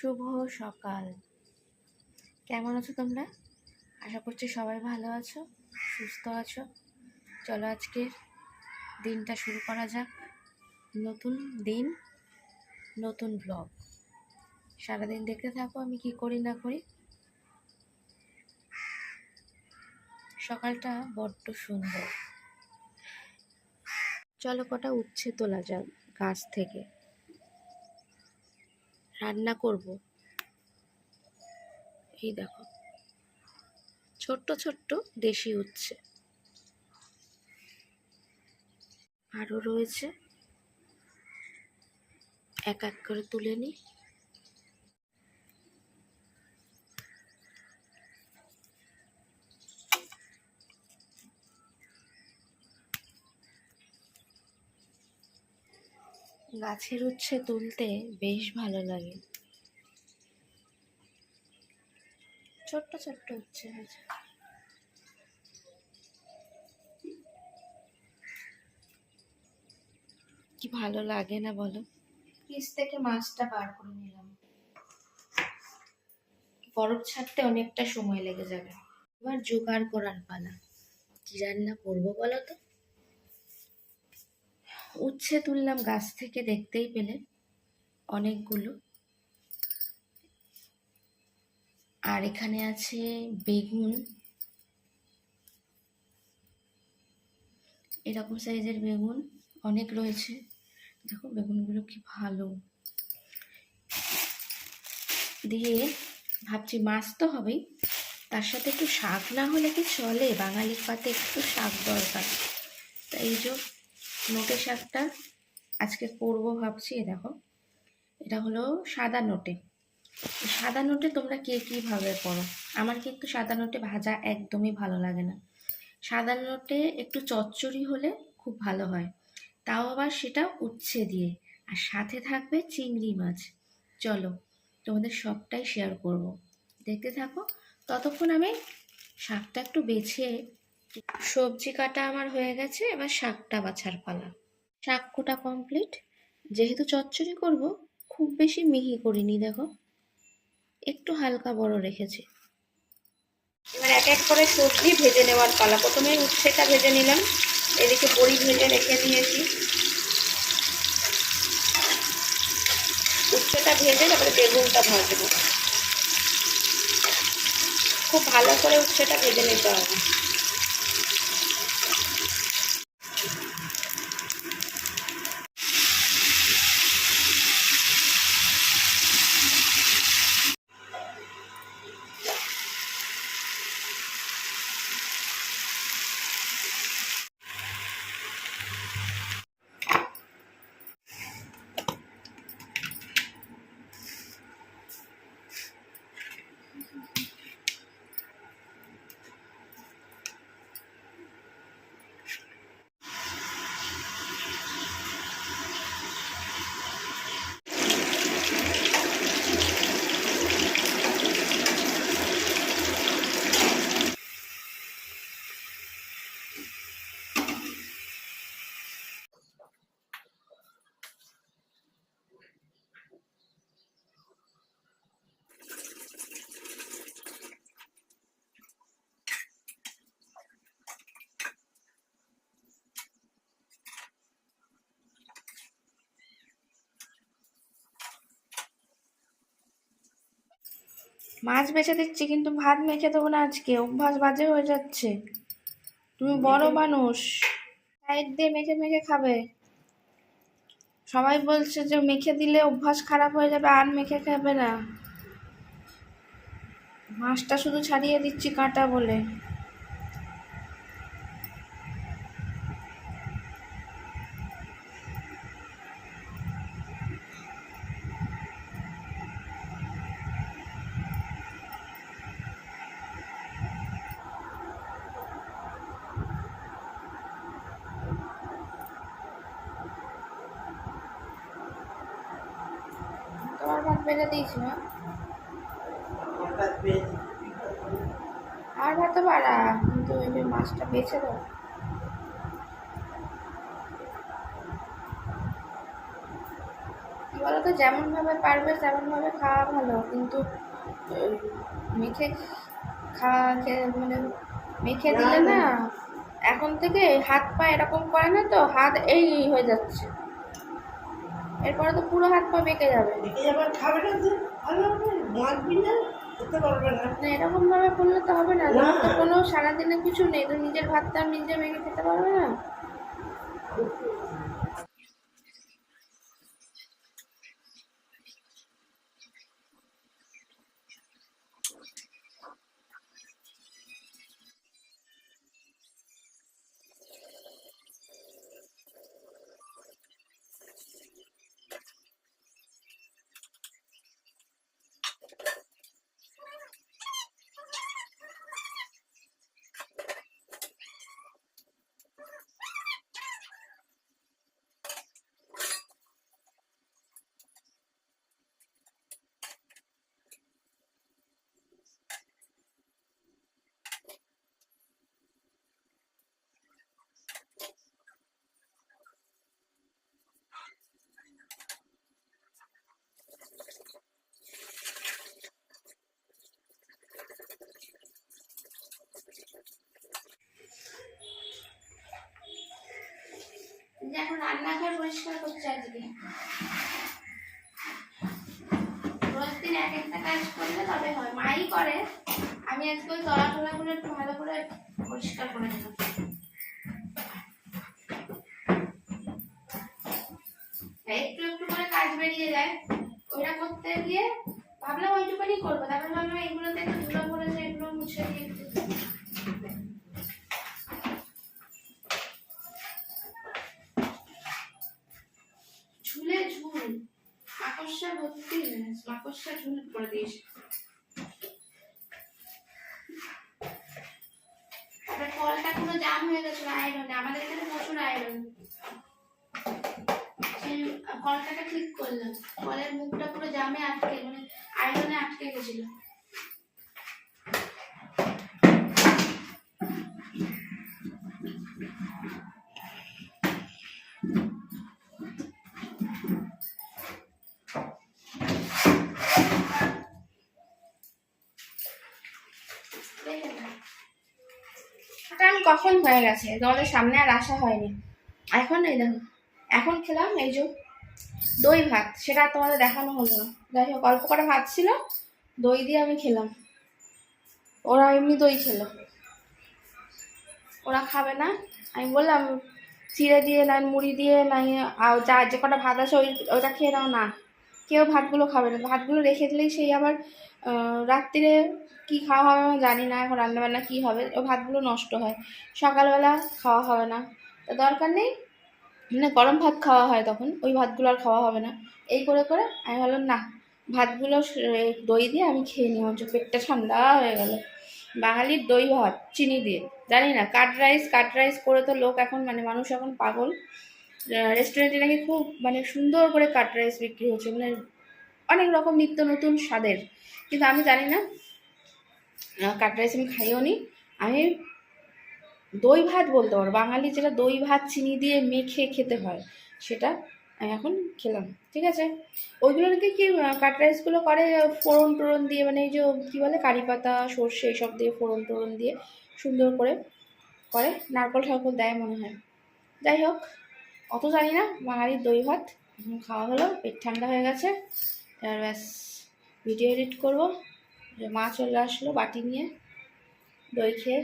শুভ সকাল। কেমন আছো তোমরা? আশা করছি সবাই ভালো আছো, সুস্থ আছো। চলো আজকের দিনটা শুরু করা যাক। নতুন দিন, নতুন ব্লগ। সারাদিন দেখতে থাকো আমি কি করি না করি। সকালটা বড্ড সুন্দর। চলো কটা উচ্ছে তোলা যাক গাছ থেকে। রান্না করব। এই দেখো, ছোট্ট ছোট্ট দেশি উচ্ছে। আরও রয়েছে, এক এক করে তুলে নিই। গাছের উচ্ছে তুলতে বেশ ভালো লাগে। ছোট্ট ছোট্ট উচ্ছে হয়েছে। কি ভালো লাগে না বলো? ফ্রিজ থেকে মাছটা বার করে নিলাম। বরফ ছাড়তে অনেকটা সময় লেগে যাবে। এবার জোগাড় করার পালা। কি রান্না করবো বলো তো? উচ্ছে তুললাম গাছ থেকে, দেখতেই পেলে অনেকগুলো। আর এখানে আছে বেগুন, এরকম সাইজের বেগুন অনেক রয়েছে। দেখো বেগুনগুলো কি ভালো। দিয়ে ভাবছি মাছ তো হবেই, তার সাথে একটু শাক না হলে কি চলে? বাঙালির পাতে একটু শাক দরকার। তাই এই যে নোটে শাকটা আজকে করবো ভাবছি। দেখো, এটা হলো সাদা নোটে। সাদা নোটে তোমরা কে কীভাবে করো? আমার কিন্তু সাদা নোটে ভাজা একদমই ভালো লাগে না। সাদা নোটে একটু চচ্চড়ি হলে খুব ভালো হয়, তাও আবার সেটা উচ্ছে দিয়ে, আর সাথে থাকবে চিংড়ি মাছ। চলো তোমাদের সবটাই শেয়ার করব, দেখতে থাকো। ততক্ষণ আমি শাকটা একটু বেছে, সবজি কাটা আমার হয়ে গেছে, এবার শাকটা বাছার পালা। শাক কোটা কমপ্লিট। যেহেতু চচ্চড়ি করব, খুব বেশি মিহি করিনি, দেখো একটু হালকা বড় রেখেছি। এবার এক এক করে সবজি ভেজে নেওয়ার পালা। প্রথমে উচ্ছেটা ভেজে নিলাম, এদিকে বড়ি ভেজে রেখে দিয়েছি। উচ্ছেটা ভেজে তারপরে বেগুনটা ভাজবো। খুব ভালো করে উচ্ছেটা ভেজে নিতে হবে। মাছ বেছে দিচ্ছি, কিন্তু ভাত মেখে দেবো না আজকে, অভ্যাস বাজে হয়ে যাচ্ছে। তুমি বড় মানুষ, সাইড দিয়ে মেখে মেখে খাবে। সবাই বলছে যে মেখে দিলে অভ্যাস খারাপ হয়ে যাবে, আর মেখে খাবে না। মাছটা শুধু ছাড়িয়ে দিচ্ছি কাঁটা বলে। তোমার ভাত বেড়ে দিয়েছি মা, আর ভাত বাড়া, কিন্তু ওই যে মাছটা বেছে দাও। বলো তো, যেমনভাবে পারবে তেমনভাবে খাওয়া ভালো, কিন্তু মেখে মানে মেখে দিলে না, এখন থেকে হাত পা এরকম করে না তো, হাত এই হয়ে যাচ্ছে, এরপরে তো পুরো হাত পা বেঁকে যাবে। খাবে না, ভালো হবে, মারবি না, খেতে পারবে না। না, এরকম ভাবে করলে তো হবে না, তো কোনো সারাদিনে কিছু নেই, তো নিজের ভাতটা নিজে মেখে খেতে পারবে না। এখন রান্নাঘর পরিষ্কার করছে আজকে, রোজ দিন এক একটা কাজ করলে তবে হয়, মাই করে, আমি আজকে ওই তলা টলাগুলো একটু ভালো করে পরিষ্কার করে দিলাম। একটু একটু করে কাজ বেরিয়ে যায়, ওইটা করতে গিয়ে ভাবলাম ওইটুকুনি করবো, তারপর ভাবলাম এগুলোতে একটু ধুলো পড়েছে, এগুলো মুছে দিয়ে ঝুলে ঝুল মাকড়সা ভর্তি, মাকড়সা ঝুল করে দিয়েছে। তারপরে কলটা পুরো জাম হয়ে গেছিল আয়রনে, আমাদের এখানে প্রচুর আয়রন, সেই কলটাকে ঠিক করলাম, কলের মুখটা পুরো জামে আটকে, মানে আয়রনে আটকে গেছিল। কখন হয়ে গেছে, তোমাদের সামনে আর আসা হয়নি। এখন এই দেখো, এখন খেলাম এই যে দই ভাত, সেটা তোমাদের দেখানো হলো না, যাই হোক অল্প করে ভাত ছিল, দই দিয়ে আমি খেলাম, ওরা এমনি দই খেলো, ওরা খাবে না। আমি বললাম চিড়ে দিয়ে নাই, মুড়ি দিয়ে নাই, যা যে কটা ভাত আছে ওইটা খেয়ে নাও, না কেউ ভাতগুলো খাবে না, ভাতগুলো রেখে দিলেই সেই আবার রাত্রিরে কি খাওয়া হবে আমি জানি না, এখন রান্নাবান্না কী হবে, ও ভাতগুলো নষ্ট হয়, সকালবেলা খাওয়া হবে না, তা দরকার নেই, মানে গরম ভাত খাওয়া হয় তখন, ওই ভাতগুলো আর খাওয়া হবে না, এই করে করে আমি ভাবলাম না, ভাতগুলো দই দিয়ে আমি খেয়ে নিই, হচ্ছে পেটটা ঠান্ডা হয়ে গেল। বাঙালির দই ভাত চিনি দিয়ে, জানি না কাট রাইস করে তো লোক এখন, মানে মানুষ এখন পাগল, রেস্টুরেন্টে নাকি খুব মানে সুন্দর করে কাট রাইস বিক্রি হচ্ছে, মানে অনেক রকম নিত্য নতুন স্বাদের, কিন্তু আমি জানি না, কাট রাইস আমি খাইও নি, আমি দই ভাত বলতে পারো, বাঙালি যেটা দই ভাত চিনি দিয়ে মেখে খেতে হয় সেটা আমি এখন খেলাম, ঠিক আছে। ওইগুলো নাকি কি কাট রাইসগুলো করে ফোড়ন টোড়ন দিয়ে, মানে এই যে কী বলে কারি পাতা সর্ষে এসব দিয়ে ফোড়ন টোড়ন দিয়ে সুন্দর করে করে, নারকল ঠারকল দেয় মনে হয়, যাই হোক অত জানি না, বাঙালির দই ভাত খাওয়া হলো, পেট ঠান্ডা হয়ে গেছে, এবার ব্যাস ভিডিও এডিট করবো, মা চলে আসলো বাটি নিয়ে দই খেয়ে।